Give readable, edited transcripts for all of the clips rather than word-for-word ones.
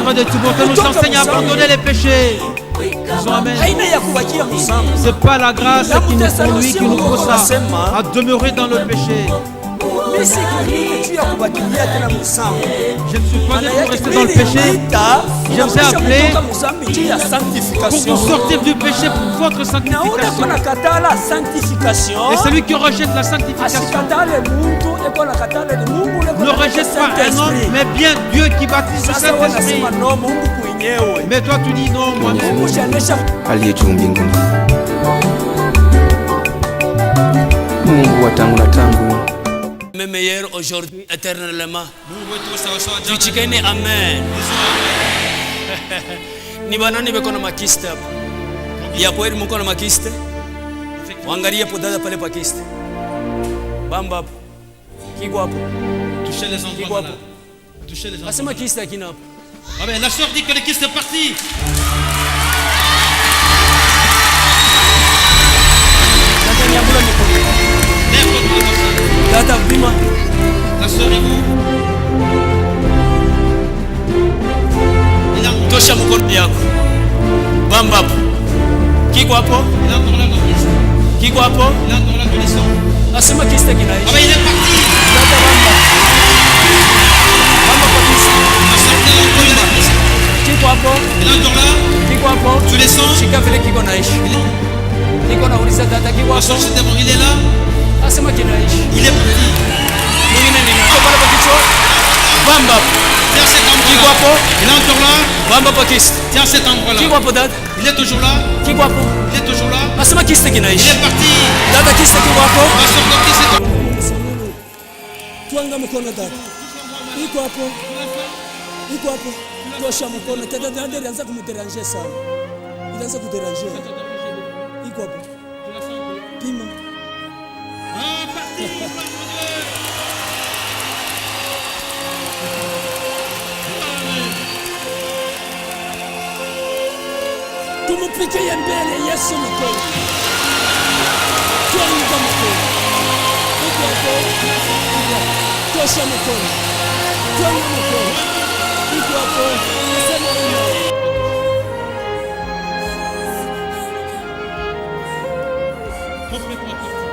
Seigneur de tout bonté nous enseigne à abandonner les péchés. Amen. C'est pas la grâce qui nous conduit, qui nous pousse à demeurer dans le péché. Je ne suis pas né pour rester dans le péché. Je vous ai appelé pour vous sortir du péché pour votre sanctification. Et celui qui rejette la sanctification ne rejette pas un homme, mais bien Dieu qui baptise le Saint-Esprit. Mais toi tu dis non, moi-même. Aliye juu mbinguni, Mungu wa tangu na tangu, meilleur aujourd'hui éternellement. Tuchikeni amen. Ni banani beko na makiste hapo? Ya kweli mko na makiste? Waangalie hapo dada pale pakiste. Bamba hapo. Kiko hapo. Touchez les endroits là. Touchez les endroits. Asema kiste akina hapo. Ah ben la sœur dit que le kiste est parti. Dada bima. La sœur et vous. Tosha mkono yako. Bamba hapo. Kiko hapo. Il entre là dans le kiste. Kiko hapo. Il entre là dans les sangs. Asema kiste kinaisha. Ah ben il est parti. Dada bamba. Bamba kwa kiste. Sortez en premier la kiste. Kiko hapo. Il entre là. Kiko hapo. Tous les sangs. Shika vile kiko naisha. Niko nauliza dada kiko hapo. Il est là. Asema kinaishi. Il est parti. Mwingine ni nani? Pale kwa kichwa. Bamba. Tiens cet endroit. Kiko hapo. Il est encore là. Bamba kwa kiste. Tiens cet endroit là. Kiko hapo dada. Il est toujours là. Kiko hapo. Il est toujours là. Asema kiste Il kinaishi. est parti. Dada kiste kiko hapo. On va sortir cet endroit. Tuanga mkono dada. Iko hapo. Iko hapo. Tosha mkono. Dada dada ilianza kumderanger sana. Ilianza kuderanger. Iko hapo. Pima. Ah, parti. Tumupikie mbele Yesu mkono. Tuanga mkono. Iko hapo. Tosha mkono. Tuanga mkono. Iko hapo. Sema amen. Complètement parti.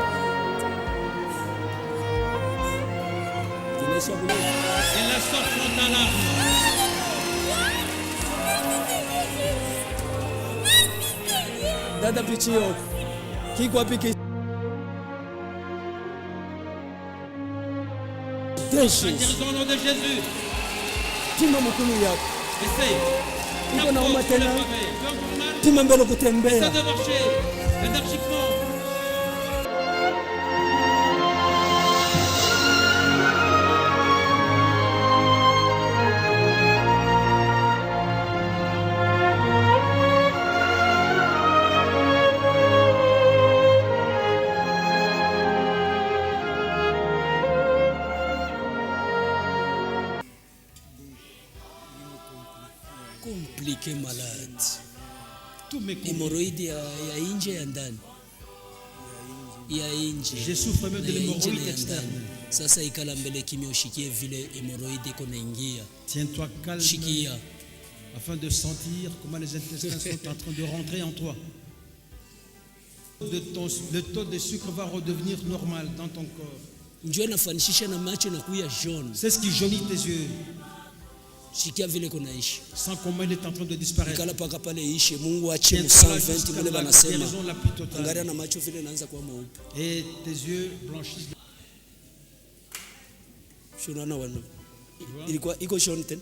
Il la sort frontalement. Dada pichio. Kiko wapi kisi? Guérison au nom de Jésus. Pima mkono yako. Essaye. Iko nauma tena. Tu as encore mal. Pima mbele kutembea. Ça de marcher. Énergiquement. Compliqué malade. Tous mes compliqués. Hemorrhoïde ya nje ya ndani. Ya nje. Je souffre même de l'hémorroïde externe. Sasa ikala mbele kimya ushikie vile hemorrhoïde iko naingia. Tiens-toi calme. Shikia. Afin de sentir comment les intestins sont en train de rentrer en toi. Le taux de sucre va redevenir normal dans ton corps. Njoo nafanishisha na macho na kuya jaune. C'est ce qui jaunit tes yeux. Shikia vile kunaishi. Sans comment il est en train de disparaître. Ikala paka pale ishe Mungu ache mu Tiens-toi là 120 jusqu'à mule la banasema. guérison la plus totale. Angalia na macho vile naanza kuwa mweupe. Et tes yeux blanchissent. Shona wana. Ilikuwa iko jaune tena.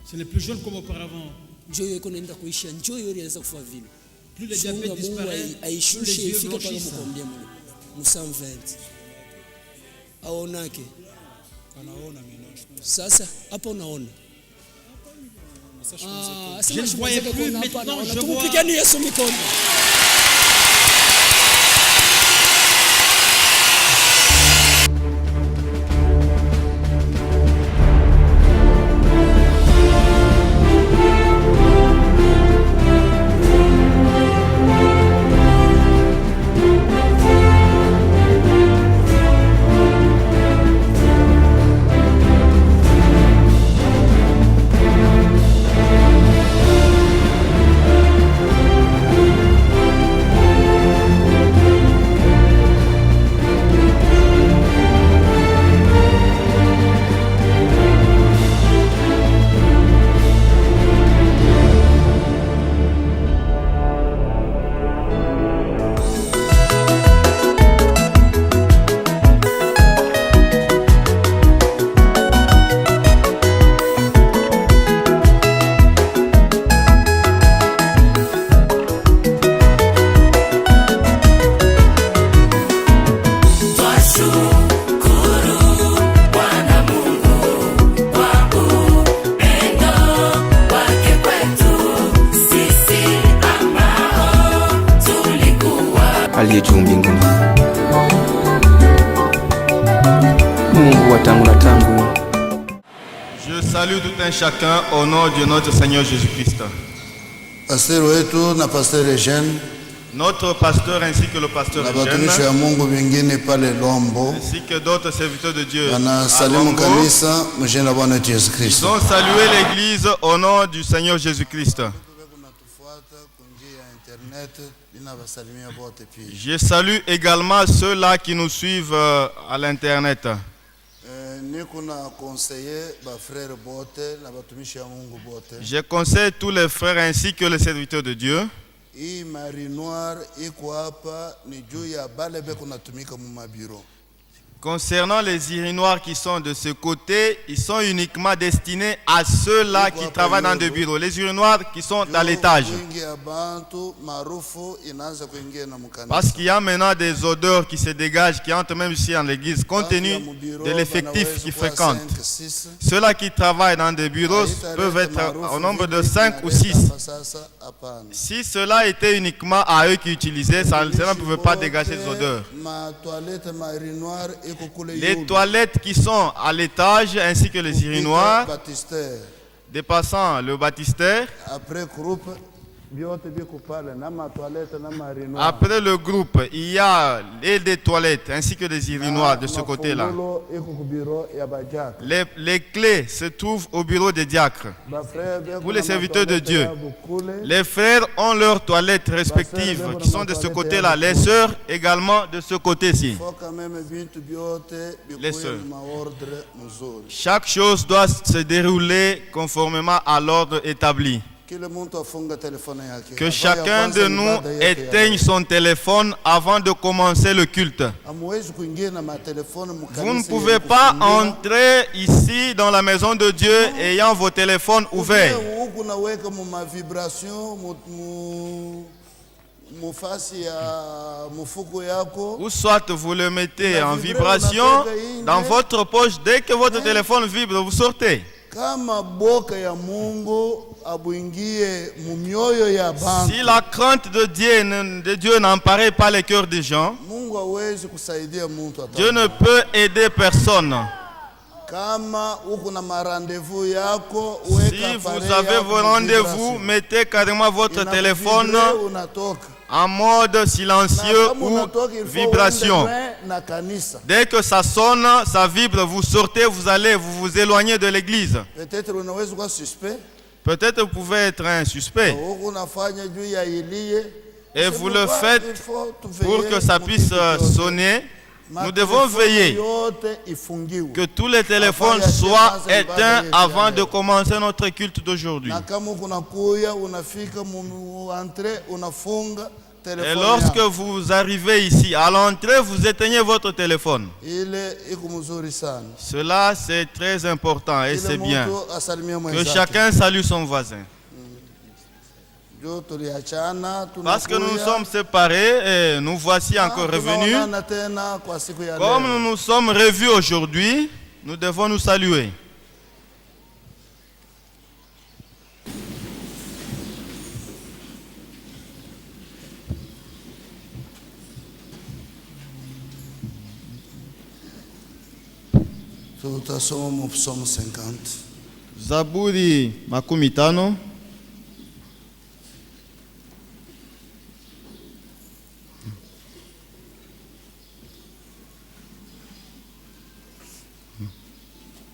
Ce n'est plus jaune comme auparavant. Njoo yeko naenda kuisha. Njoo yori anaweza kufa vile. Plus le diabète disparaît, plus les yeux blanchissent. Mu 120. Aonake. Anaona minosh. Sasa hapa unaona. Je ne voyais plus, maintenant je vois. Tumupigeni Yesu mikono. aliye juu mbinguni. Mungu wa tangu na tangu. Je salue tout un chacun au nom de notre Seigneur Jésus-Christ. Pasteur wetu na Pasteur Eugène, notre pasteur ainsi que le pasteur Eugène, ya Mungu wengine pale Lombo, ainsi que d'autres serviteurs de Dieu. Salimu kanisa mjina Bwana Yesu Kristo. Ils ont salué l'église au nom du Seigneur Jésus-Christ. Je salue également ceux-là qui nous suivent à l'internet. Je conseille tous les frères ainsi que les serviteurs de Dieu. Concernant les urinoirs qui sont de ce côté, ils sont uniquement destinés à ceux-là qui travaillent dans des bureaux. Les urinoirs qui sont à l'étage. Parce qu'il y a maintenant des odeurs qui se dégagent, qui entrent même ici en l'église, compte tenu de l'effectif qui fréquente. Ceux-là qui travaillent dans des bureaux peuvent être au nombre de 5 ou 6. Si cela était uniquement à eux qui utilisaient, cela ne pouvait pas dégager des odeurs. Les toilettes qui sont à l'étage ainsi que les urinoirs, dépassant le baptistère, après le groupe, il y a des toilettes ainsi que des urinoirs de ce côté-là. Les clés se trouvent au bureau des diacres. Pour les serviteurs de Dieu, les frères ont leurs toilettes respectives qui sont de ce côté-là. Les sœurs également de ce côté-ci. Les sœurs. Chaque chose doit se dérouler conformément à l'ordre établi. Que chacun de nous éteigne son téléphone avant de commencer le culte. Vous ne pouvez pas entrer ici dans la maison de Dieu ayant vos téléphones ouverts. Ou soit vous le mettez en vibration dans votre poche. Dès que votre téléphone vibre, vous sortez. Si la crainte de Dieu n'emparait pas les cœurs des gens, Dieu ne peut aider personne. Si vous avez vos rendez-vous, mettez carrément votre téléphone en mode silencieux ou vibration. Dès que ça sonne, ça vibre, vous sortez, vous éloignez de l'église. Peut-être vous pouvez être un suspect. Et vous le faites pour que ça puisse sonner. Nous devons veiller que tous les téléphones soient éteints avant de commencer notre culte d'aujourd'hui. Et lorsque vous arrivez ici, à l'entrée, vous éteignez votre téléphone. Cela, c'est très important et c'est bien. Que chacun salue son voisin. Parce que nous nous sommes séparés et nous voici encore revenus. Comme nous nous sommes revus aujourd'hui, nous devons nous saluer. Zaburi makumi tano.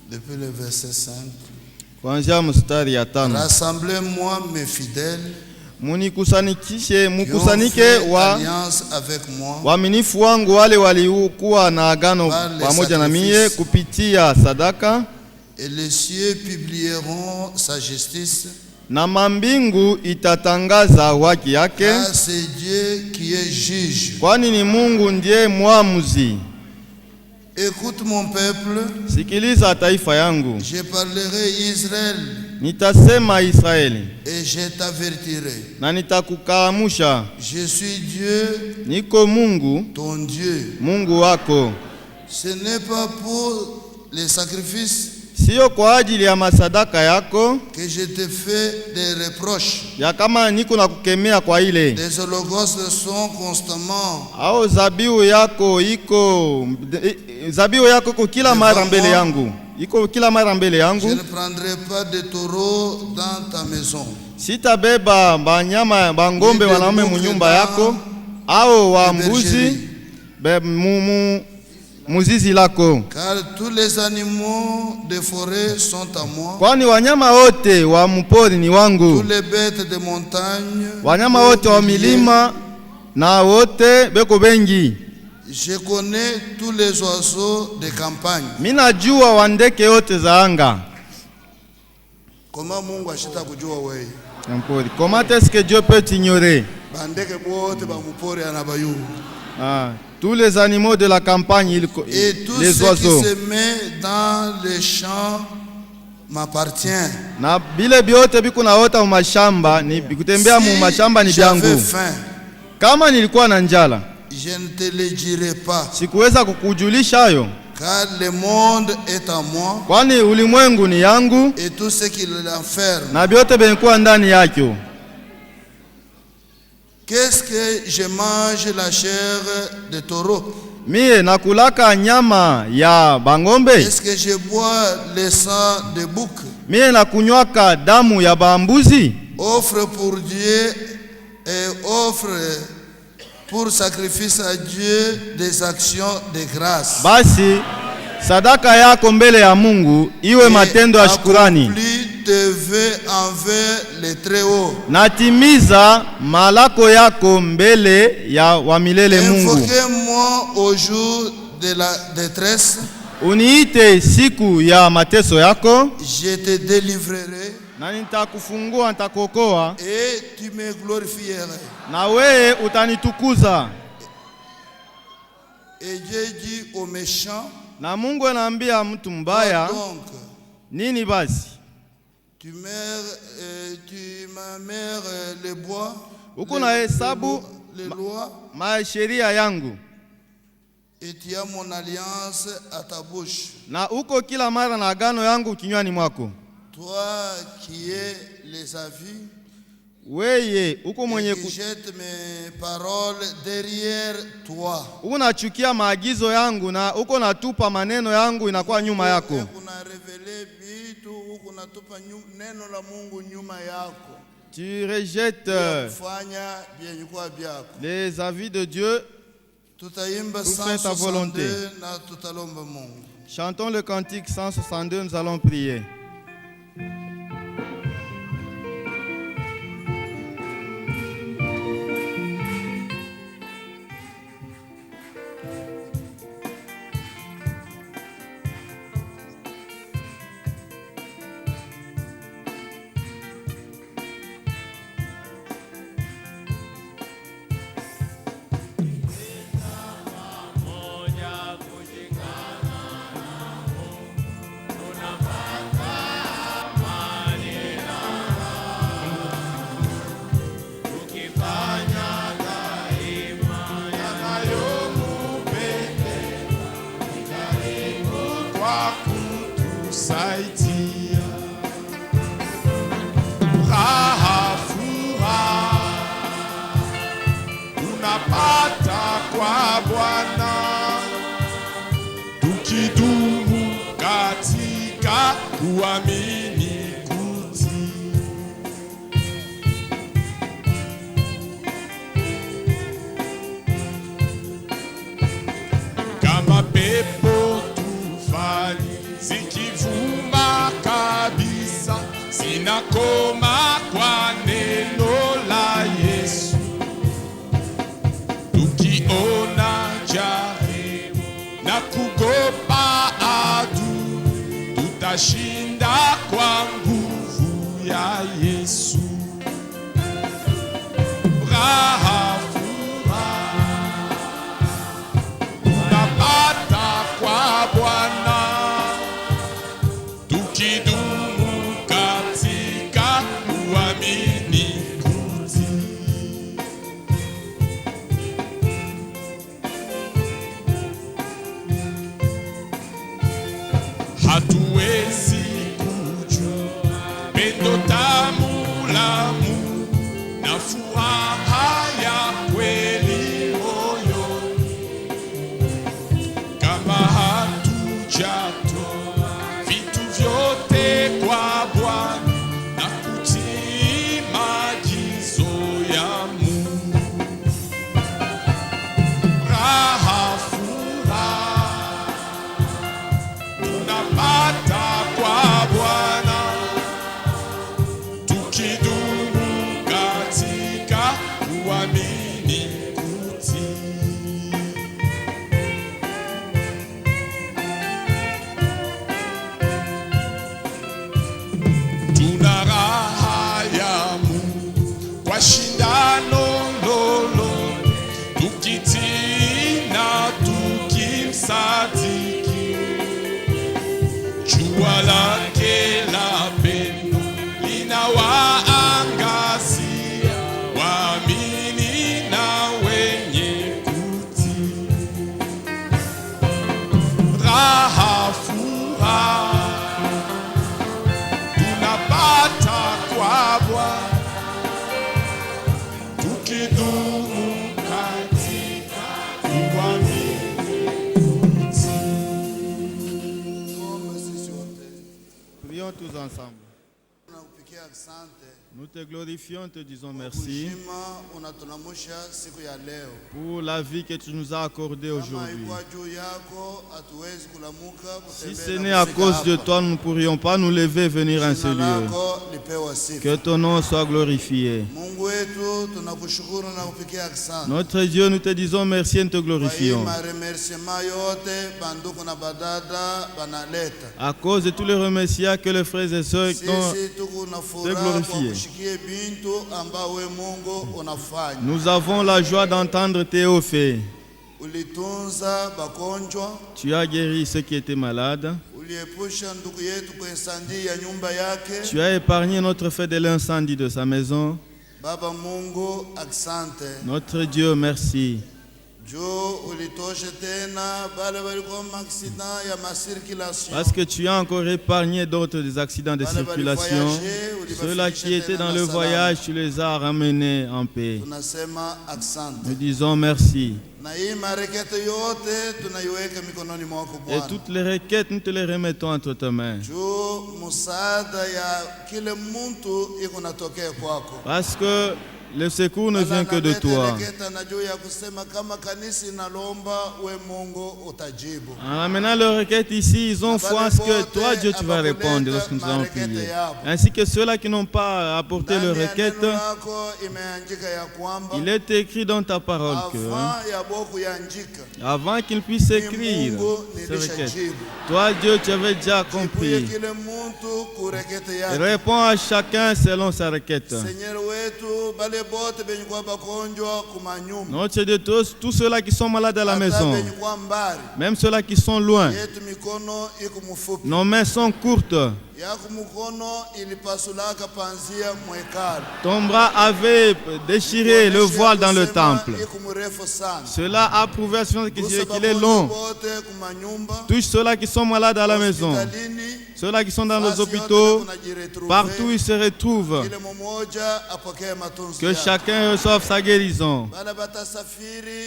Depuis le verset 5. Kuanzia mstari ya 5. Rassemblez-moi mes fidèles. Mukusanyike waaminifu wangu wale waliokuwa na agano pamoja na mie kupitia sadaka. Et les cieux publieront sa justice. Na mambingu itatangaza haki yake. Car c'est Dieu qui est juge. Kwani ni Mungu ndiye mwamuzi. Écoute mon peuple. Sikiliza taifa yangu. Je parlerai Israël. Nitasema Israeli. Et je t'avertirai. Na nitakukamusha. Je suis Dieu. Niko Mungu. Ton Dieu. Mungu wako. Ce n'est pas pour les sacrifices. Sio kwa ajili ya masadaka yako que je te fais des reproches. Ya kama niko na kukemea kwa ile. Les holocaustes sont constamment. Au zabihu yako iko kila mara mbele yangu. Iko kila mara mbele yangu. Je ne prendrai pas de taureau dans ta maison. Sitabeba banyama bangombe wanaume munyumba yako au wa mbuzi muzizi lako. Car tous les animaux de forêt sont à moi. Kwani wanyama wote wa mpori ni wangu. Tous les bêtes de montagne. Wanyama wote wa milima na wote beko bengi. Je connais tous les oiseaux de campagne. Minajua wandeke wote za anga. Comment Mungu ashita kujua wewe? Mpori. Comment est-ce que Dieu peut t'ignorer? Bandeke bote ba mpori anabayu. Tous les animaux de la campagne, et tout les ce oiseaux. qui se met dans les champs m'appartient. Na bile biote biko naota mu mashamba ni kutembea mu mashamba ni byangu. Kama nilikuwa na njala, je ne te le dirai pas. Sikuweza kukujulisha hayo. Car le monde est à moi. Kwani ulimwengu ni yangu. Et tout ce qui l'enferme. Na biote benikuwa ndani yake. Qu'est-ce que je mange la chair de taureau? Mie nakulaka nyama ya bangombe. Est-ce que je bois le sang de bouc? Mie nakunywaka damu ya bambuzi. Offre pour Dieu et offre pour sacrifice à Dieu des actions de grâce. Basi sadaka yako mbele ya Mungu iwe matendo ya shukrani. Te veux envers les très hauts. Natimiza malako yako mbele ya wa milele Mungu. Invoquez-moi au jour de la détresse. Uniite siku ya mateso yako. Je te délivrerai. Na nitakufungua, nitakuokoa. Et tu me glorifieras. Na wewe utanitukuza. Et Dieu dit aux méchants. Na Mungu anaambia mtu mbaya. Nini basi? Tu m'amères les bois, uko na hesabu les lois, sheria yangu. Et tu as mon alliance à ta bouche. Na uko kila mara na agano yangu kinywani mwako. Toi qui es les avis, weye uko mwenye jette mes paroles derrière toi. Uko nachukia maagizo yangu na uko natupa maneno yangu inakuwa nyuma yako. Tu rejettes les avis de Dieu pour faire ta volonté. Chantons le cantique 162, nous allons prier. Sinakoma kwa neno la Yesu, tukiona jaribu na kugopa adui, tutashinda kwa nguvu ya Yesu. Raha furaha tunapata kwa Bwana tukidumu hatuwezi kujua pendo tamu la Mungu na furaha ya kweli moyoni, kama hatujatoa vitu vyote kwa Bwana na kutii maagizo ya Mungu. Raha, furaha tunapata kwa Bwana tukidumu katika kuamini, kutii. Tuna raha ya Mungu kwa shindano lolote, tukitii na tukimsadiki. Jua lake la pendo linawaangazia waamini na wenye kutii. Raha, furaha tunapata kwa Bwana tukidumu katika kuamini. Prions tous ensemble. Nous te glorifions, te disons merci pour la vie que tu nous as accordée aujourd'hui. Si ce n'est à cause de toi, nous ne pourrions pas nous lever et venir en ce lieu. Que ton nom soit glorifié. Notre Dieu, nous te disons merci et nous te glorifions. À cause de tous les remerciements que les frères et sœurs t'ont te glorifié. Nous avons la joie d'entendre Théophée. Tu as guéri ceux qui étaient malades. Tu as épargné notre frère de l'incendie de sa maison. Notre Dieu, merci. Parce que tu as encore épargné d'autres des accidents de circulation. Ceux-là qui étaient dans le voyage, tu les as ramenés en paix. Nous disons merci. Et toutes les requêtes, nous te les remettons entre tes mains. Parce que le secours ne vient que de toi. En amenant leurs requêtes ici, ils ont foi en ce que toi, Dieu, tu vas répondre lorsque nous allons prier. Ainsi que ceux-là qui n'ont pas apporté leurs requêtes, il est écrit dans ta parole que avant qu'ils puissent écrire ces requêtes, toi, Dieu, tu avais déjà compris. Et réponds à chacun selon sa requête. Notre Dieu, tous ceux-là qui sont malades à la maison, même ceux-là qui sont loin, nos mains sont courtes. Ton bras avait déchiré le voile dans le temple. Cela a prouvé qu'il est long. Tous ceux-là qui sont malades à la maison, ceux-là qui sont dans les hôpitaux, partout ils se retrouvent. Que chacun reçoive sa guérison.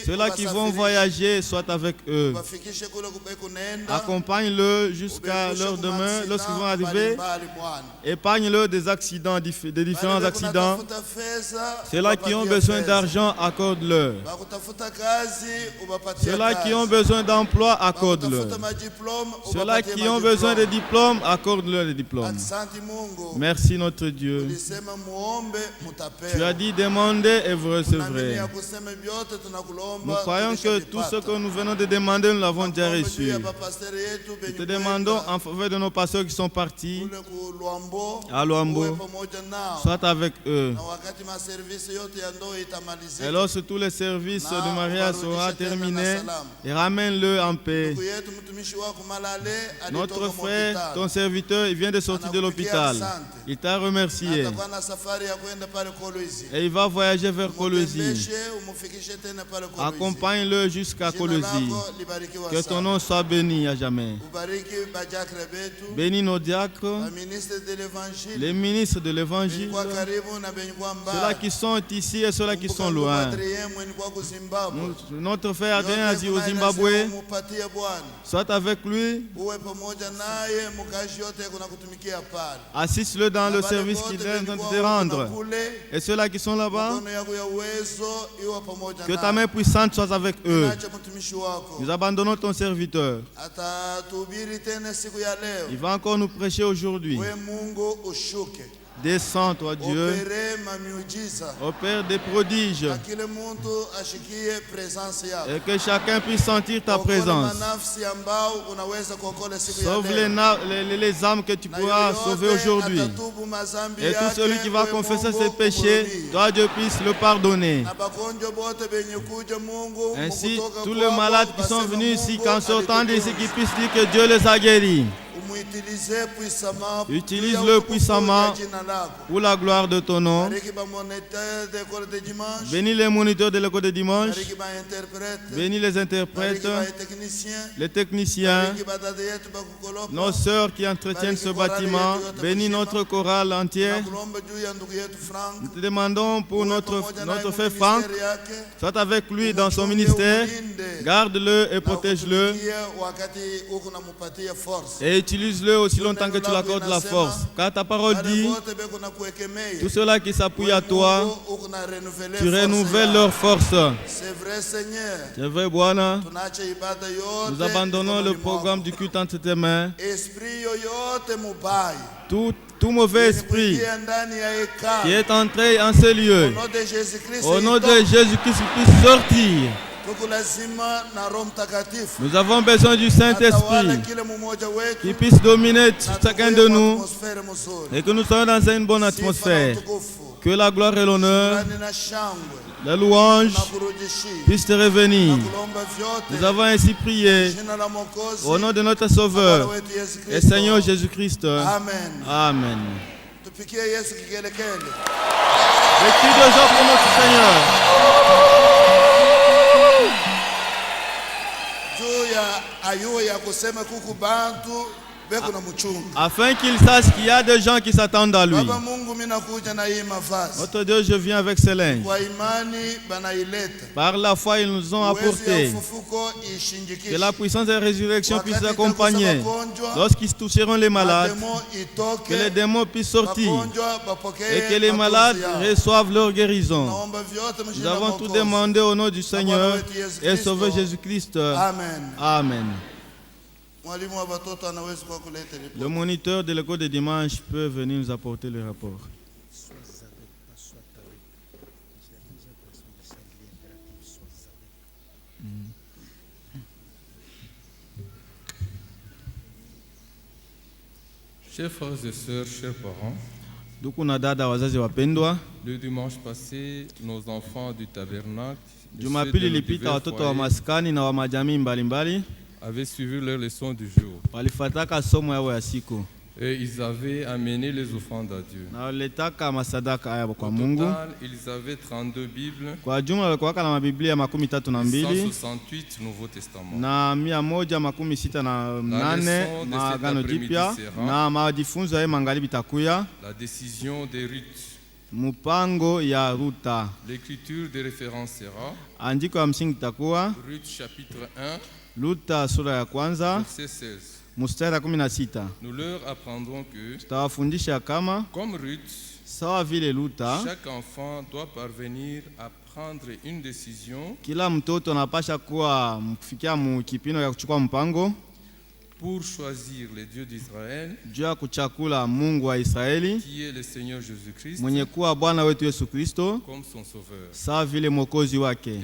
Ceux-là qui vont voyager, soient avec eux. Accompagne-le jusqu'à leur demain lorsqu'ils vont arriver. Épargne-le des accidents, des différents accidents. Ceux-là qui ont besoin d'argent, accorde-leur. Ceux-là qui ont besoin d'emploi, accorde-leur. Ceux-là qui ont besoin de diplômes, accorde-leur les diplômes. Merci notre Dieu. Tu as dit demandez et vous recevrez. Nous croyons que tout ce que nous venons de demander, nous l'avons déjà reçu. Nous te demandons en faveur de nos pasteurs qui sont partis à Luambo, sois avec eux. Et lorsque tous les services de mariage seront terminés, ramène-le en paix. Notre frère, ton ton serviteur, il vient de sortir de l'hôpital. Il t'a remercié. Et il va voyager vers Kolwezi. Accompagne-le jusqu'à Kolwezi. Que ton nom soit béni à jamais. Bénis nos diacres, les ministres de l'évangile, ceux-là qui sont ici et ceux-là qui sont loin. Notre frère Adrien Azi au Zimbabwe, soit avec lui. Assiste-le dans le service qu'il est en train de rendre. Et ceux-là qui sont là-bas, que ta main puissante soit avec eux. Nous abandonnons ton serviteur. Il va encore nous prêcher aujourd'hui. Descends, toi Dieu, opère des prodiges et que chacun puisse sentir ta présence. Sauve les âmes que tu pourras sauver aujourd'hui. Et tout celui qui va confesser ses péchés, toi Dieu puisse le pardonner. Ainsi, tous les malades qui sont venus ici, qu'en sortant d'ici, qu'ils puissent dire que Dieu les a guéris. Utilise-le puissamment pour la gloire de ton nom. Bénis les moniteurs de l'école de dimanche. Bénis les interprètes, les techniciens, nos sœurs qui entretiennent ce bâtiment. Bénis notre chorale entière. Nous te demandons pour notre frère Franck, sois avec lui dans son ministère. Garde-le et protège-le. Et utilise-le aussi longtemps que tu l'accordes la force. Car ta parole dit, tous ceux-là qui s'appuient à toi, tu renouvelles leur force. C'est vrai, Seigneur. C'est vrai, Bwana. Nous abandonnons le programme du culte entre tes mains. Tout mauvais esprit qui est entré en ce lieu, au nom de Jésus-Christ, puisse sortir. Nous avons besoin du Saint-Esprit qui puisse dominer chacun de nous et que nous soyons dans une bonne atmosphère. Que la gloire et l'honneur, la louange puissent te revenir. Nous avons ainsi prié au nom de notre Sauveur et Seigneur Jésus-Christ. Amen. Amen. Le cri de joie pour notre Seigneur. Afin qu'il sache qu'il y a des gens qui s'attendent à lui. Notre Dieu, je viens avec ces linges. Par la foi, ils nous ont apporté. Que la puissance de la résurrection puisse accompagner. Lorsqu'ils toucheront les malades, que les démons puissent sortir et que les malades reçoivent leur guérison. Nous avons tout demandé au nom du Seigneur et Sauveur Jésus-Christ. Amen. Amen. Le moniteur de l'école de dimanche peut venir nous apporter le rapport. Chers frères et sœurs, chers parents, le dimanche passé, nos enfants du tabernacle avaient suivi leur leçon du jour. Et ils avaient amené les offrandes à Dieu. Au total, ils avaient 32 Bibles, 168 Nouveaux Testaments. La décision des Ruth. L'écriture de référence sera Ruth chapitre 1, verset 16. Nous leur apprendrons que, comme Ruth, chaque enfant doit parvenir à prendre une décision pour choisir le Dieu d'Israël, qui est le Seigneur Jésus-Christ, comme son sauveur. Que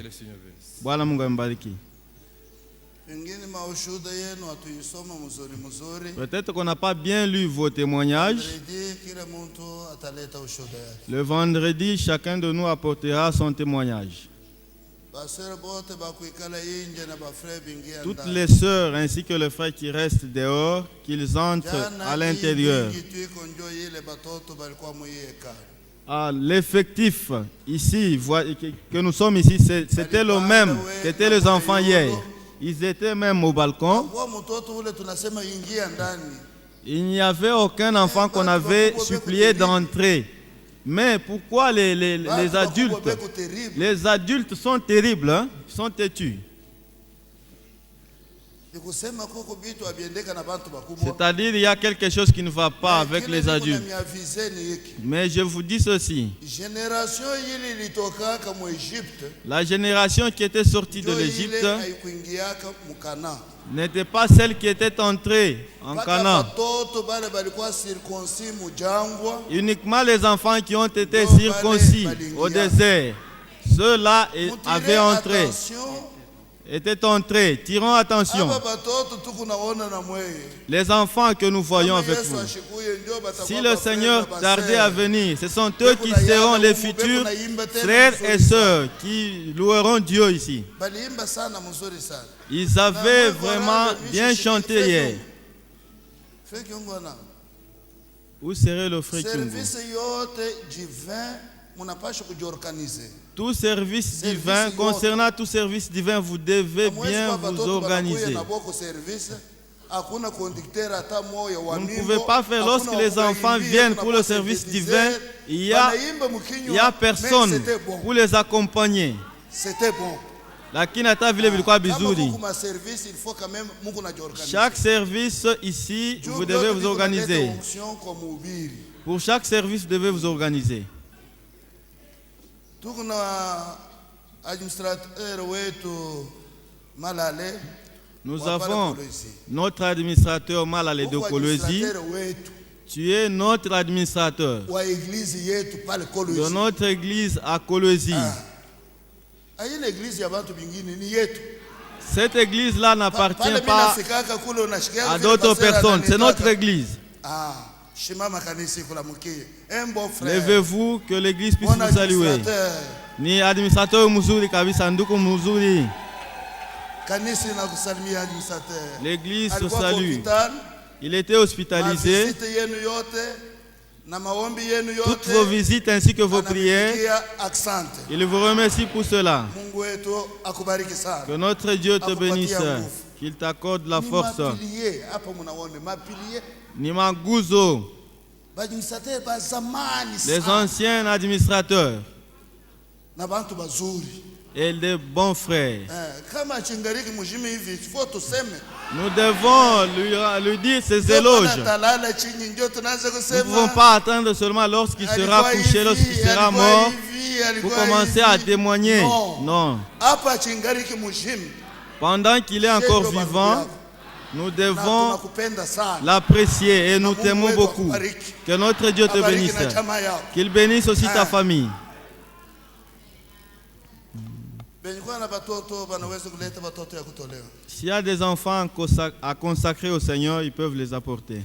le Seigneur bénisse. Peut-être qu'on n'a pas bien lu vos témoignages. Le vendredi, chacun de nous apportera son témoignage. Toutes les sœurs ainsi que les frères qui restent dehors, qu'ils entrent à l'intérieur. L'effectif ici, que nous sommes ici, c'était le même qu'étaient les enfants hier. Ils étaient même au balcon. Il n'y avait aucun enfant qu'on avait supplié d'entrer. Mais pourquoi les adultes? Les adultes sont terribles, hein? Ils sont têtus. C'est-à-dire il y a quelque chose qui ne va pas avec les adultes. Mais je vous dis ceci. La génération qui était sortie de l'Égypte n'était pas celle qui était entrée en Canaan. Uniquement les enfants qui ont été circoncis au désert, ceux-là avaient entré. Étaient entrés. Tirons attention. Les enfants que nous voyons avec vous, si le Seigneur tardait à venir, ce sont eux qui seront les futurs frères et sœurs qui loueront Dieu ici. Ils avaient vraiment bien chanté hier. Où serait le frère Kyungu? Tout service divin, concernant tout service divin, vous devez bien vous organiser. Vous ne pouvez pas faire lorsque les enfants viennent pour le service divin, il y a personne pour les accompagner. C'était bon. Chaque service ici, vous devez vous organiser. Pour chaque service, vous devez vous organiser. Nous avons notre administrateur Malale de Kolwezi. Tu es notre administrateur de notre église à Kolwezi. Cette église-là n'appartient pas à d'autres personnes. C'est notre église. Levez-vous que l'église puisse vous saluer. Ni administrateur muzuri kabisa, ndugu muzuri. L'église se salue. Il était hospitalisé. Toutes vos visites ainsi que vos prières, il vous remercie pour cela. Que notre Dieu te bénisse, qu'il t'accorde la force. Nimaguzo, les anciens administrateurs et des bons frères. Nous devons lui dire ses éloges. Nous ne pouvons pas attendre seulement lorsqu'il sera couché, lorsqu'il sera mort, pour commencer à témoigner. Non. Pendant qu'il est encore vivant, nous devons l'apprécier et nous t'aimons beaucoup. Que notre Dieu te bénisse. Qu'il bénisse aussi ta famille. S'il y a des enfants à consacrer au Seigneur, ils peuvent les apporter.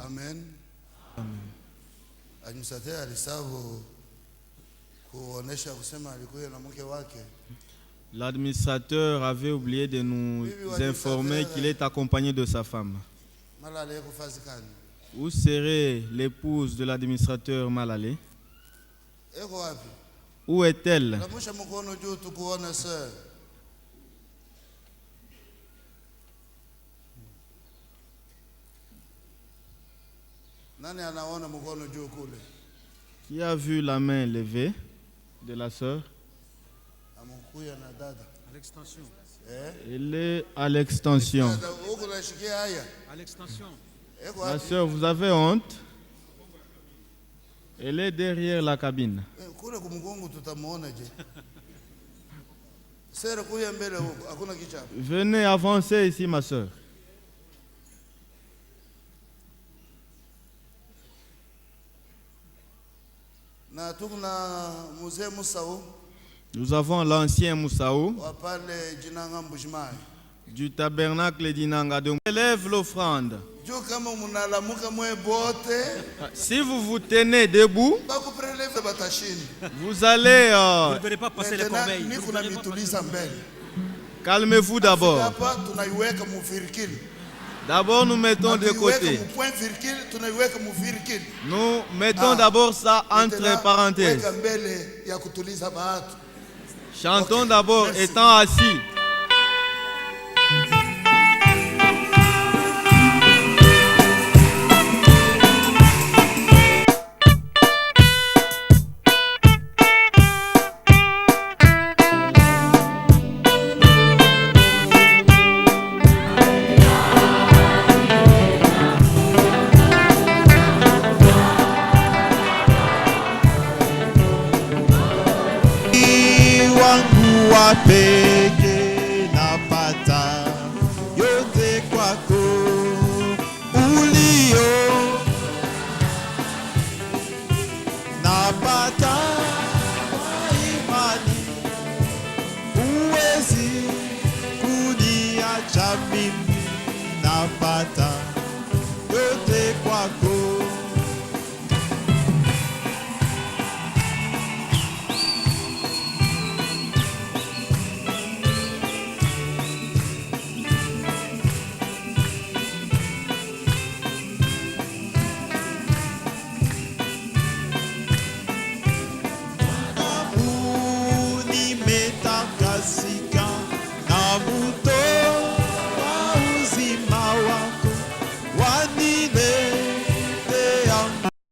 Amen. Administrateur alisahau kuonesha kusema alikuwa na mke wake. L'administrateur avait oublié de nous informer qu'il est accompagné de sa femme. Où serait l'épouse de l'administrateur Malalé? Où est-elle? Qui a vu la main levée de la sœur? À l'extension. Elle est à l'extension. À l'extension. Ma sœur, vous avez honte? Elle est derrière la cabine. Venez avancer ici, ma sœur. Nous avons l'ancien Moussaou du tabernacle d'Inangadou. Élève l'offrande. Si vous vous tenez debout, vous allez... Vous ne verrez pas passer les corbeilles. Calmez-vous d'abord. D'abord, nous mettons de côté. Nous mettons d'abord ça entre parenthèses. Chantons d'abord étant assis.